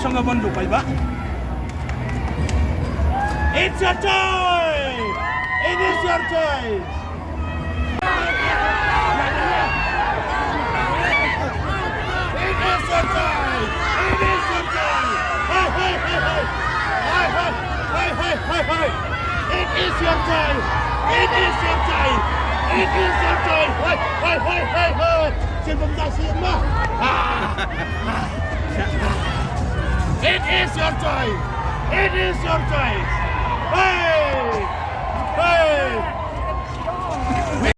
Shong Bondo, Paidbah. It's your choice! It is your choice! It is your choice! It is your choice! Hey, hey, hey, hey! Hey, hey, hey, hey, hey, hey! It is your choice! It is your choice! It is your choice! Hey, hey, hey, hey, hey! Xin bông ra xin mà! It is your choice! It is your choice!